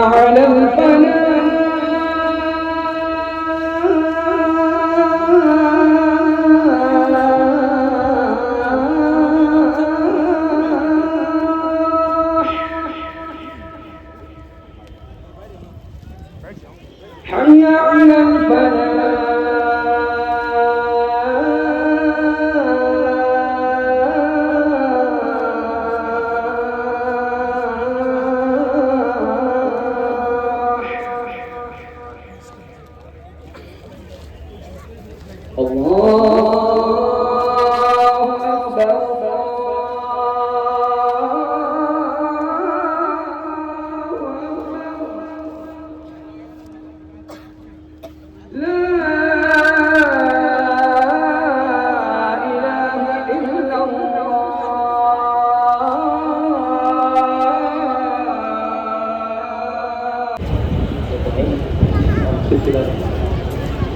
على الفلاح حي على الفلاح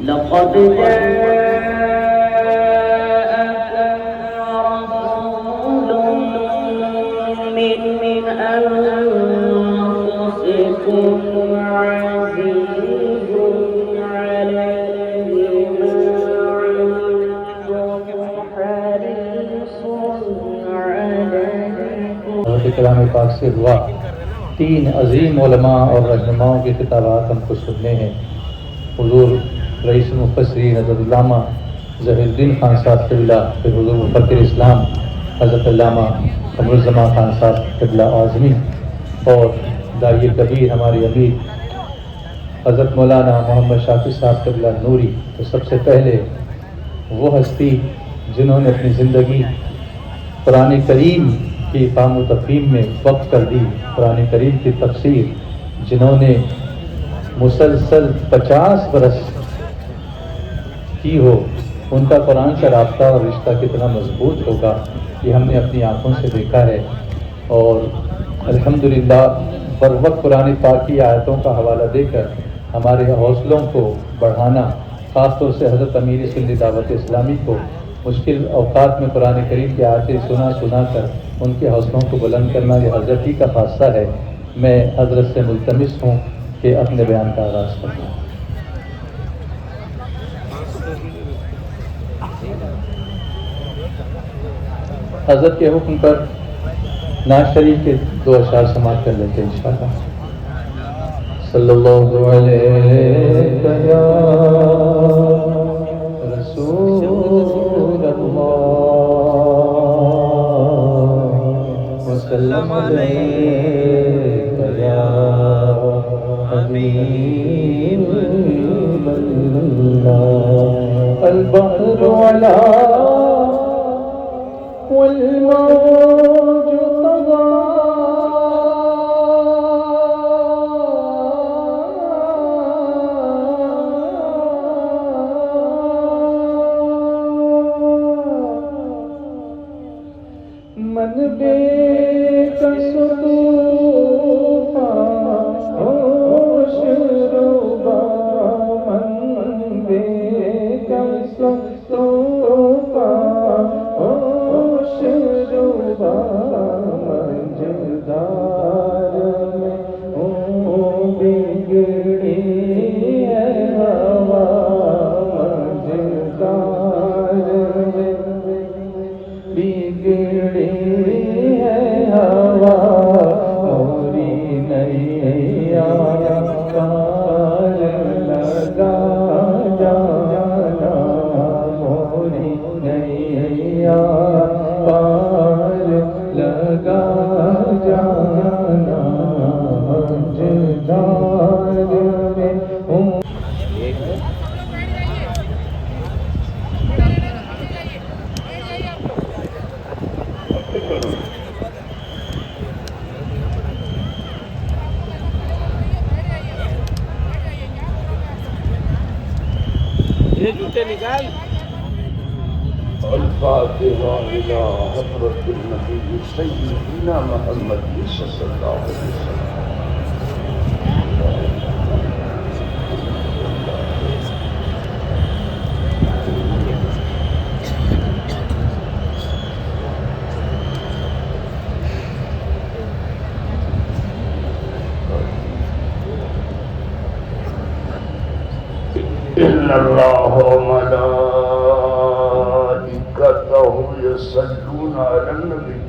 لقد جاءكم رسول من أنفسكم عزيز عليه ما عنتم حريص عليكم. حضرت کلام پاک سے ہوا 3 عظیم علماء اور رہنماؤں کے خطابات ہم کو سننے ہیں. حضور رئیس المفسرین حضرت علامہ ظہیر الدین خان صاحب قبلہ، پھر حضور مفکر اسلام حضرت علامہ قمر الزمان خان صاحب قبلہ اعظمی، اور داعی کبیر ہمارے امیر حضرت مولانا محمد شافی صاحب قبلہ نوری. تو سب سے پہلے وہ ہستی جنہوں نے اپنی زندگی قرآن کریم کی افہام و تفہیم میں وقف کر دی، قرآن کریم کی تفسیر جنہوں نے مسلسل 50 برس کی ہو، ان کا قرآن سے رابطہ اور رشتہ کتنا مضبوط ہوگا یہ ہم نے اپنی آنکھوں سے دیکھا ہے. اور الحمدللہ بر وقت قرآن پاک کی آیتوں کا حوالہ دے کر ہمارے حوصلوں کو بڑھانا، خاص طور سے حضرت امیر سندھ دعوت اسلامی کو مشکل اوقات میں قرآن کریم کی آیتیں سنا کر ان کے حوصلوں کو بلند کرنا، یہ حضرت ہی کا خاصہ ہے. میں حضرت سے ملتمس ہوں کہ اپنے بیان کا آغاز کروں. حضرت کے حکم پر نعت شریف کے 2 اشعار سماعت کر لیتے ہیں انشاءاللہ. صلی اللہ علیہ یا رسول اللہ وسلم علیہ یا حبیب اللہ. البحر علا والموج طغى من بكس طوفان ہوش روبا من بكس طوفان ہوش روبا مجدار میں بگڑی ہے ہوا مجدار میں بگڑی ہے ہوا موری نیا پار لگا جانا موری نیا پار لگا جانا مجدار میں ہوں. الفاتحة إلى حضرة النبي سيدنا محمد صلى الله عليه وسلم. إن الله وملائكته يصلون على النبي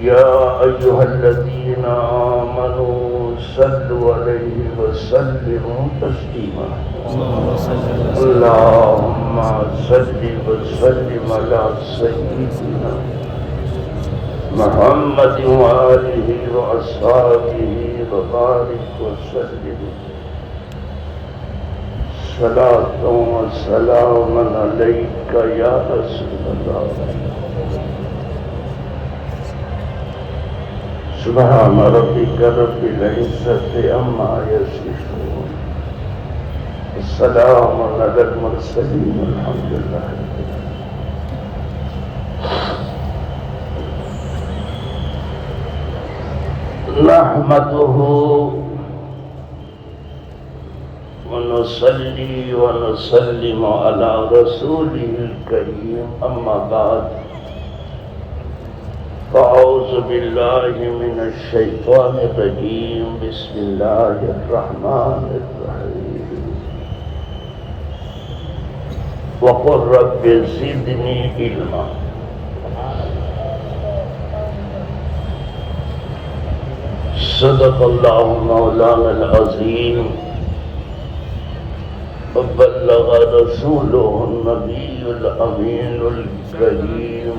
يا أيها الذين آمنوا صلوا عليه وسلموا تسليما. اللهم صل وسلم على سيدنا محمد وآله وأصحابه وبارك وسلم. صلاة وسلام عليك يا رسول الله. سبحان ربك رب العزة عما يصفون السلام على المرسلين والحمد لله. نحمده ونصلي ونسلم على رسوله الكريم أما بعد فأعوذ بالله من الشيطان الرجيم بسم الله الرحمن الرحيم وقل رب زدني علما صدق الله مولانا العظيم وبلغ رسوله النبي الأمين الكريم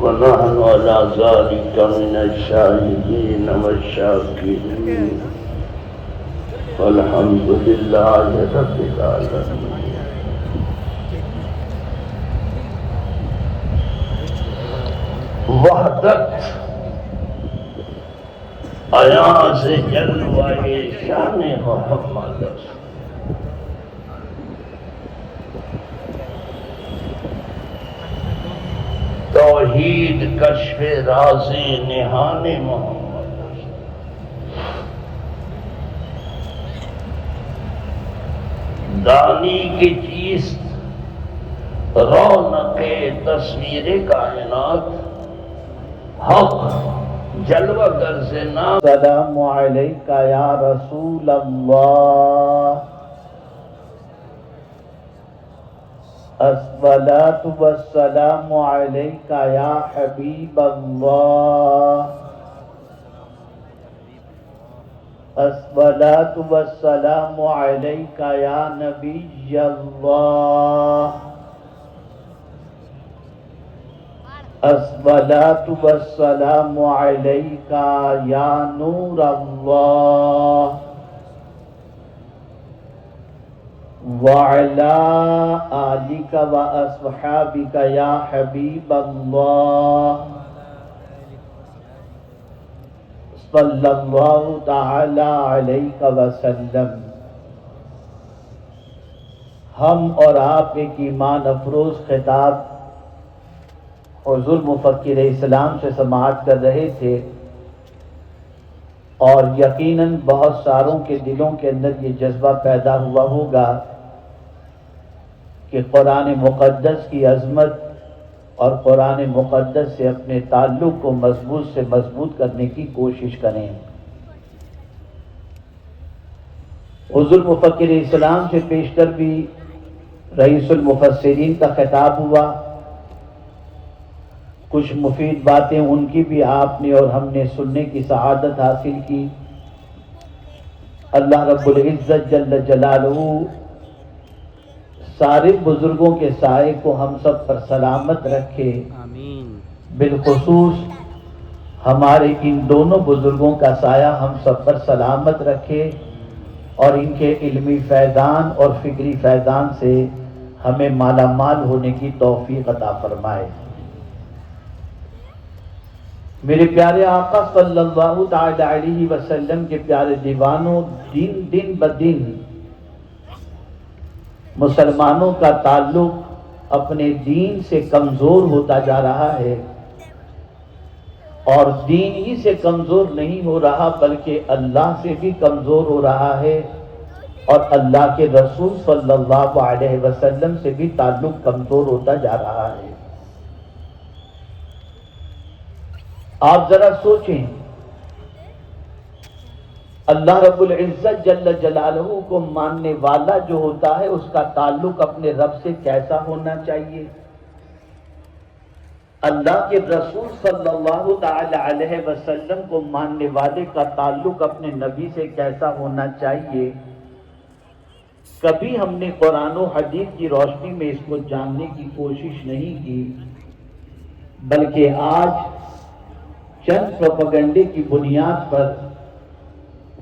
ونحن على ذلك من الشاهدين والشاكرين والحمد لله رب العالمين. وحدت ایاز جلوہ شان محمد توحید کشف راز نہان محمد دانی کی چیز رونق تصویر کائنات حق جلوہ گرز نام. السلام علیکہ یا رسول اللہ الصلاة والسلام علیکہ یا حبیب اللہ الصلاة والسلام علیکہ یا نبی اللہ الصلاة والسلام علیکہ یا نور اللہ وعلا آلک و اصحابک یا حبیب اللہ صلی اللہ تعالی علیہ وسلم. ہم اور آپ ایک ایمان افروز خطاب حضور مفکر اسلام سے سماعت کر رہے تھے اور یقیناً بہت ساروں کے دلوں کے اندر یہ جذبہ پیدا ہوا ہوگا کہ قرآن مقدس کی عظمت اور قرآن مقدس سے اپنے تعلق کو مضبوط سے مضبوط کرنے کی کوشش کریں. حضور مفکر اسلام سے پیشتر بھی رئیس المفسرین کا خطاب ہوا. کچھ مفید باتیں ان کی بھی آپ نے اور ہم نے سننے کی سعادت حاصل کی. اللہ رب العزت جل جلالہ سارے بزرگوں کے سائے کو ہم سب پر سلامت رکھے. آمین. بالخصوص ہمارے ان دونوں بزرگوں کا سایہ ہم سب پر سلامت رکھے اور ان کے علمی فیضان اور فکری فیضان سے ہمیں مالا مال ہونے کی توفیق عطا فرمائے. میرے پیارے آقا صلی اللہ تعالی علیہ وسلم کے پیارے دیوانوں، دن بدن مسلمانوں کا تعلق اپنے دین سے کمزور ہوتا جا رہا ہے، اور دین ہی سے کمزور نہیں ہو رہا بلکہ اللہ سے بھی کمزور ہو رہا ہے، اور اللہ کے رسول صلی اللہ علیہ وسلم سے بھی تعلق کمزور ہوتا جا رہا ہے. آپ ذرا سوچیں، اللہ رب العزت جل جلالہ کو ماننے والا جو ہوتا ہے اس کا تعلق اپنے رب سے کیسا ہونا چاہیے؟ اللہ کے رسول صلی اللہ تعالی علیہ وسلم کو ماننے والے کا تعلق اپنے نبی سے کیسا ہونا چاہیے؟ کبھی ہم نے قرآن و حدیث کی روشنی میں اس کو جاننے کی کوشش نہیں کی، بلکہ آج چند پروپیگنڈے کی بنیاد پر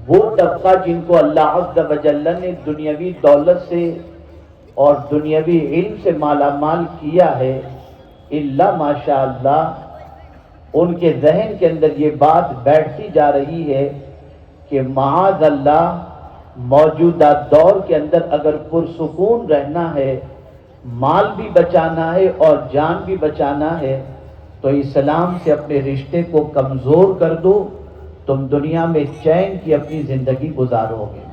وہ طبقہ جن کو اللہ عز و جل نے دنیاوی دولت سے اور دنیاوی علم سے مالا مال کیا ہے، اللہ ماشاء اللہ ان کے ذہن کے اندر یہ بات بیٹھتی جا رہی ہے کہ معاذ اللہ موجودہ دور کے اندر اگر پرسکون رہنا ہے، مال بھی بچانا ہے اور جان بھی بچانا ہے، تو اسلام سے اپنے رشتے کو کمزور کر دو، تم دنیا میں چین کی اپنی زندگی گزارو گے.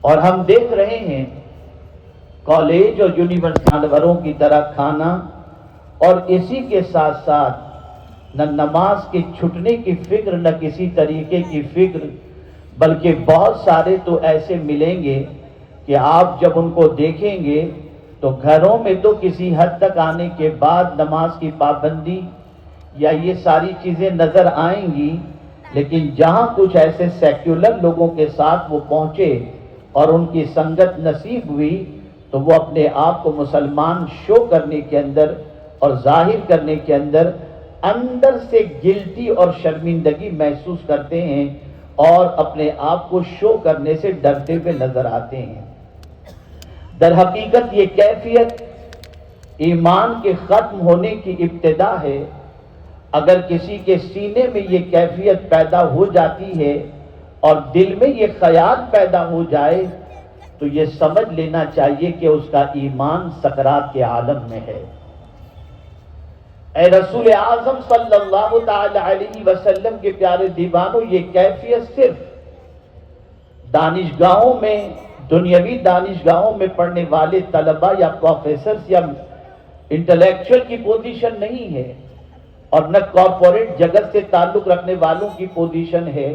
اور ہم دیکھ رہے ہیں کالج اور یونیورسٹی جانوروں کی طرح کھانا، اور اسی کے ساتھ ساتھ نہ نماز کے چھٹنے کی فکر، نہ کسی طریقے کی فکر، بلکہ بہت سارے تو ایسے ملیں گے کہ آپ جب ان کو دیکھیں گے تو گھروں میں تو کسی حد تک آنے کے بعد نماز کی پابندی یا یہ ساری چیزیں نظر آئیں گی، لیکن جہاں کچھ ایسے سیکولر لوگوں کے ساتھ وہ پہنچے اور ان کی سنگت نصیب ہوئی تو وہ اپنے آپ کو مسلمان شو کرنے کے اندر اور ظاہر کرنے کے اندر سے گلٹی اور شرمندگی محسوس کرتے ہیں اور اپنے آپ کو شو کرنے سے ڈرتے ہوئے نظر آتے ہیں۔ در حقیقت یہ کیفیت ایمان کے ختم ہونے کی ابتدا ہے۔ اگر کسی کے سینے میں یہ کیفیت پیدا ہو جاتی ہے اور دل میں یہ خیال پیدا ہو جائے تو یہ سمجھ لینا چاہیے کہ اس کا ایمان سکرات کے عالم میں ہے۔ اے رسول اعظم صلی اللہ تعالی علیہ وسلم کے پیارے دیوانوں، یہ کیفیت صرف دانشگاہوں میں، دنیاوی دانشگاہوں میں پڑھنے والے طلباء یا پروفیسرز یا انٹلیکچوئل کی پوزیشن نہیں ہے، اور نہ کارپوریٹ جگت سے تعلق رکھنے والوں کی پوزیشن ہے،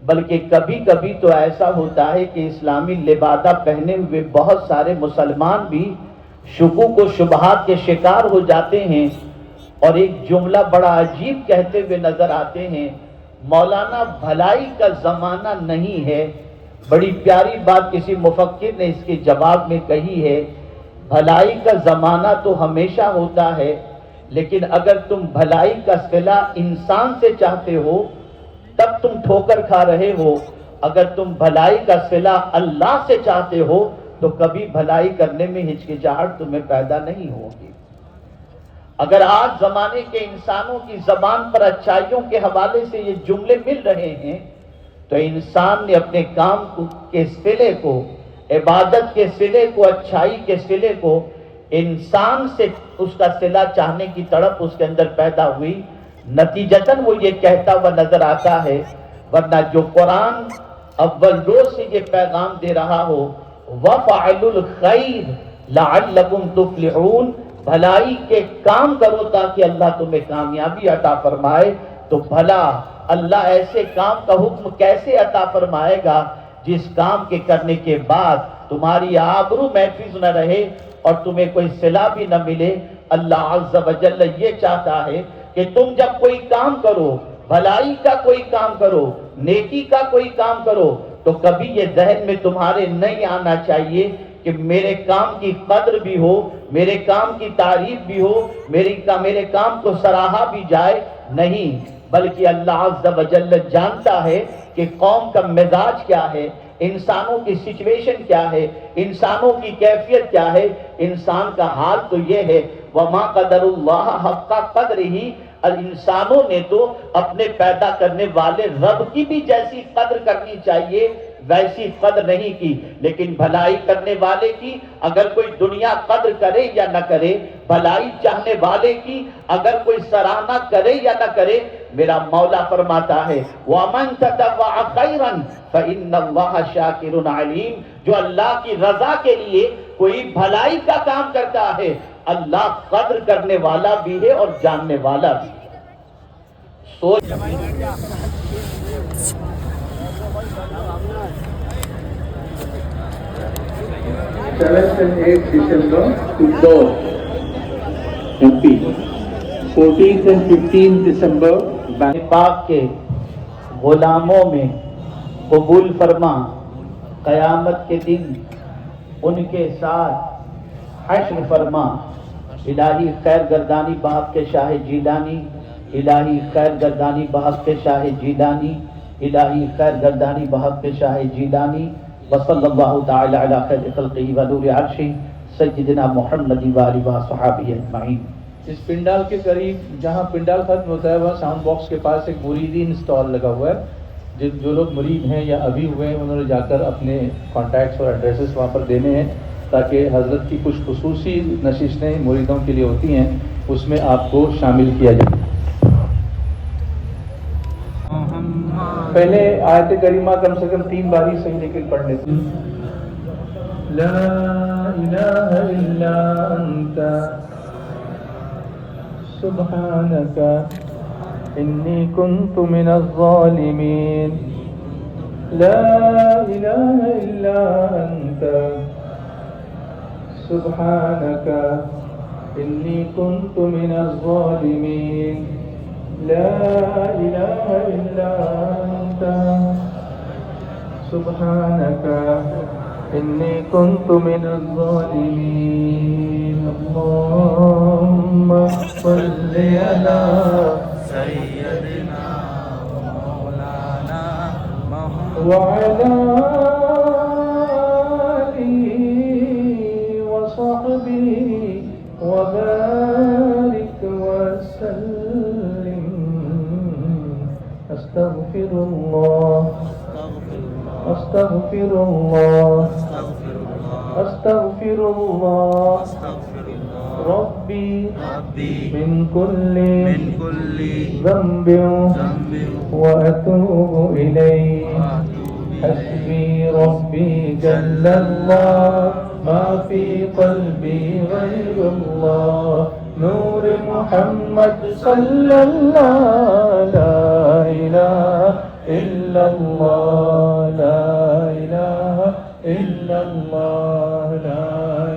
بلکہ کبھی کبھی تو ایسا ہوتا ہے کہ اسلامی لبادہ پہنے ہوئے بہت سارے مسلمان بھی شکوک و شبہات کے شکار ہو جاتے ہیں اور ایک جملہ بڑا عجیب کہتے ہوئے نظر آتے ہیں، مولانا بھلائی کا زمانہ نہیں ہے۔ بڑی پیاری بات کسی مفکر نے اس کے جواب میں کہی ہے، بھلائی کا زمانہ تو ہمیشہ ہوتا ہے، لیکن اگر تم بھلائی کا صلہ انسان سے چاہتے ہو تب تم ٹھوکر کھا رہے ہو، اگر تم بھلائی کا صلہ اللہ سے چاہتے ہو تو کبھی بھلائی کرنے میں ہچکچاہٹ تمہیں پیدا نہیں ہوگی۔ اگر آج زمانے کے انسانوں کی زبان پر اچھائیوں کے حوالے سے یہ جملے مل رہے ہیں تو انسان نے اپنے کام کے صلے کو، عبادت کے صلے کو، اچھائی کے صلے کو انسان سے اس کا صلہ چاہنے کی تڑپ اس کے اندر پیدا ہوئی، نتیجتاً وہ یہ کہتا ہوا نظر آتا ہے۔ ورنہ جو قرآن اول روز سے یہ پیغام دے رہا ہو، وَفَعَلُوا الْخَيْرَ لَعَلَّكُمْ تُفْلِحُونَ، بھلائی کے کام کرو تاکہ اللہ تمہیں کامیابی عطا فرمائے، تو بھلا اللہ ایسے کام کا حکم کیسے عطا فرمائے گا جس کام کے کرنے کے بعد تمہاری آبرو محفوظ نہ رہے اور تمہیں کوئی صلہ بھی نہ ملے۔ اللہ عز و جل یہ چاہتا ہے کہ تم جب کوئی کام کرو، بھلائی کا کوئی کام کرو، نیکی کا کوئی کام کرو، تو کبھی یہ ذہن میں تمہارے نہیں آنا چاہیے کہ میرے کام کی قدر بھی ہو، میرے کام کی تعریف بھی ہو، میرے کام کو سراہا بھی جائے، نہیں، بلکہ اللہ عز و جل جانتا ہے کہ قوم کا مزاج کیا ہے، انسانوں کی سچویشن کیا ہے، انسانوں کی کیفیت کیا ہے۔ انسان کا حال تو یہ ہے، وَمَا قَدَرُ اللَّهَ حَقَّ قَدْرِهِ، انسانوں نے تو اپنے پیدا کرنے والے رب کی بھی جیسی قدر کرنی چاہیے ویسی قدر نہیں کی، لیکن بھلائی کرنے والے کی اگر کوئی دنیا قدر کرے یا نہ کرے، بھلائی چاہنے والے کی اگر کوئی سراہنا کرے یا نہ کرے، میرا مولا فرماتا ہے وَمَن تَطَوَّعَ خَيْرًا فَإِنَّ اللَّهَ شَاكِرٌ عَلِيمٌ، جو اللہ کی رضا کے لیے کوئی بھلائی کا کام کرتا ہے، اللہ قدر کرنے والا بھی ہے اور جاننے والا بھی ہے۔ سوچ 7th and 8th December to Dole, MP. 14th and 15th December, پاک کے غلاموں میں قبول فرما، قیامت کے دن ان کے ساتھ حشر فرما۔ الہی خیر گردانی بحق کے شاہ جیلانی، الہی خیر گردانی بحق کے شاہ جیلانی، الہی خیر گردانی بحق کے شاہ جیلانی۔ وصلی اللہ تعالی علی خیر خلقہ و نور عرشہ سیدنا محمد و آلہ و صحابہ اجمعین۔ اس پنڈال کے قریب جہاں پنڈال ختم ہوتا ہے وہاں ساؤنڈ باکس کے پاس ایک مریدین اسٹال لگا ہوا ہے، جو لوگ مرید ہیں یا ابھی ہوئے ہیں انہوں نے جا کر اپنے کانٹیکٹس اور ایڈریسز وہاں پر دینے ہیں تاکہ حضرت کی کچھ خصوصی نشستیں مریدوں کے لیے ہوتی ہیں، اس میں آپ کو شامل کیا جائے۔ پہلے آیت کریمہ کم سے کم 3 باری صحیح لیکن پڑھنے سے لا إله إلا أنت سبحانك إني كنت من الظالمين لا إله إلا أنت سبحانك إني كنت من الظالمين لا إله إلا أنت سبحانك إني كنت من الظالمين اللهم صل على سيدنا ومولانا وعلى آله وصحبه وبارك وسلم أستغفر الله أستغفر الله أستغفر الله ربي من كل ذنب وأتوب إليه حسبي ربي جل الله ما في قلبي غير الله نور محمد صلى الله لا إله إلا الله لا إله إلا الله لا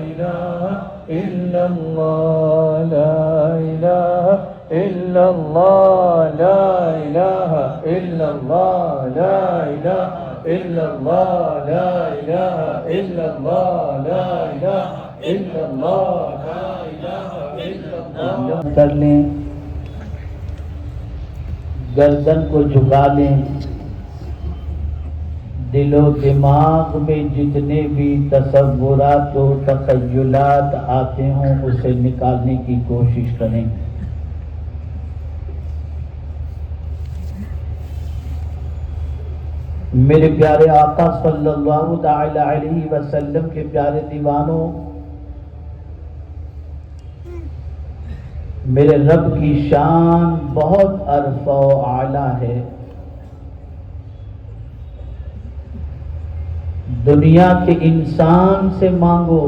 إله إلا الله لا إله إلا الله لا إله إلا الله لا إله إلا الله لا إله إلا الله لا إله إلا الله لا إله إلا الله کر لیں گردن کو جھکا لیں دل و دماغ میں جتنے بھی تصورات و تخیلات آتے ہوں اسے نکالنے کی کوشش کریں میرے پیارے آقا صلی اللہ تعالی علیہ وسلم کے پیارے دیوانوں میرے رب کی شان بہت عرفہ و اعلیٰ ہے دنیا کے انسان سے مانگو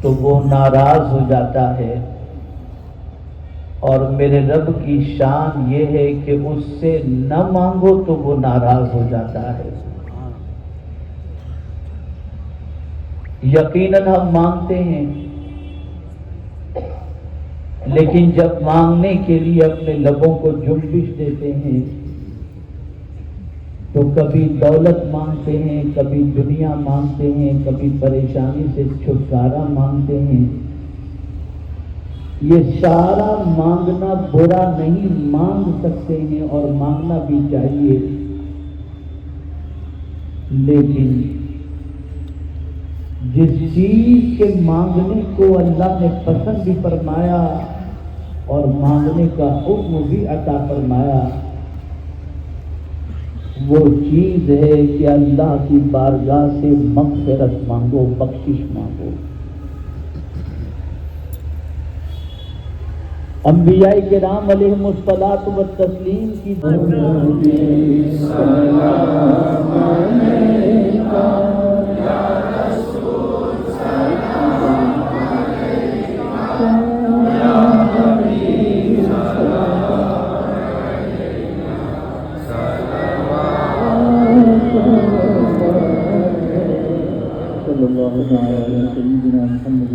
تو وہ ناراض ہو جاتا ہے اور میرے رب کی شان یہ ہے کہ اس سے نہ مانگو تو وہ ناراض ہو جاتا ہے یقیناً ہم مانگتے ہیں لیکن جب مانگنے کے لیے اپنے لبوں کو جنبش دیتے ہیں تو کبھی دولت مانگتے ہیں کبھی دنیا مانگتے ہیں کبھی پریشانی سے چھٹکارا مانگتے ہیں یہ سارا مانگنا برا نہیں مانگ سکتے ہیں اور مانگنا بھی چاہیے لیکن جس چیز کے مانگنے کو اللہ نے پسند بھی فرمایا اور مانگنے کا حکم بھی عطا فرمایا وہ چیز ہے کہ اللہ کی بارگاہ سے مغفرت مانگو بخشش مانگو انبیاء کرام علیہم الصلاۃ والتسلیم کی صلی اللہ علیہ وسلم